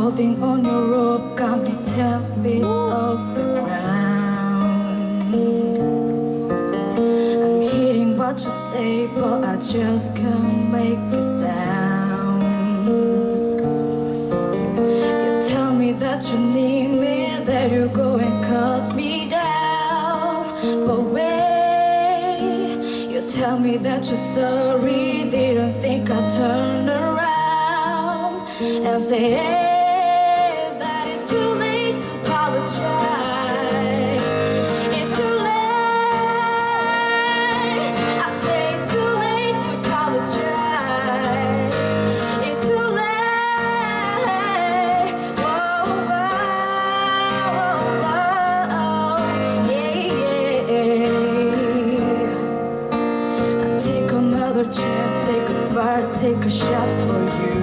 holding on your rope, got me 10 feet off the ground. I'm hearing what you say, but I just can't make a sound. You tell me that you need me, that you're going to cut me down. But wait, you tell me that you're sorry, didn't think I'd turn around and say, hey, that it's too late to apologize. It's too late. I say it's too late to apologize. It's too late. Whoa, whoa, whoa, whoa. Yeah, yeah. I take another chance, take a fire, take a shot for you.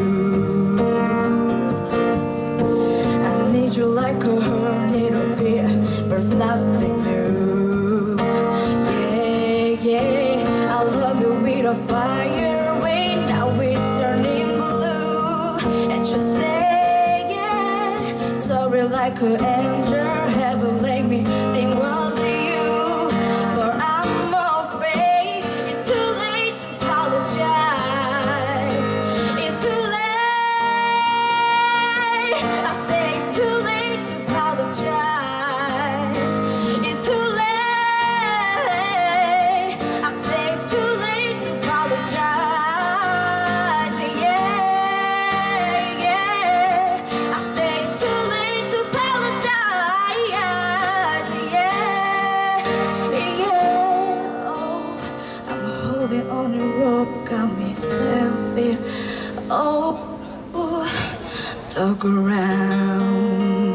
You like a hurt, need a beat, but it's nothing new. Yeah, yeah, I love you with a fire rain, now it's turning blue. And you say, yeah, sorry like an angel, heaven let me think was you. But I'm afraid it's too late to apologize. It's too late. I say it's too late. It's too late. I say it's too late to apologize. Yeah, yeah. I say it's too late to apologize. Yeah, yeah. Oh, I'm holding on the rope, got me 10 feet. Oh, dug around.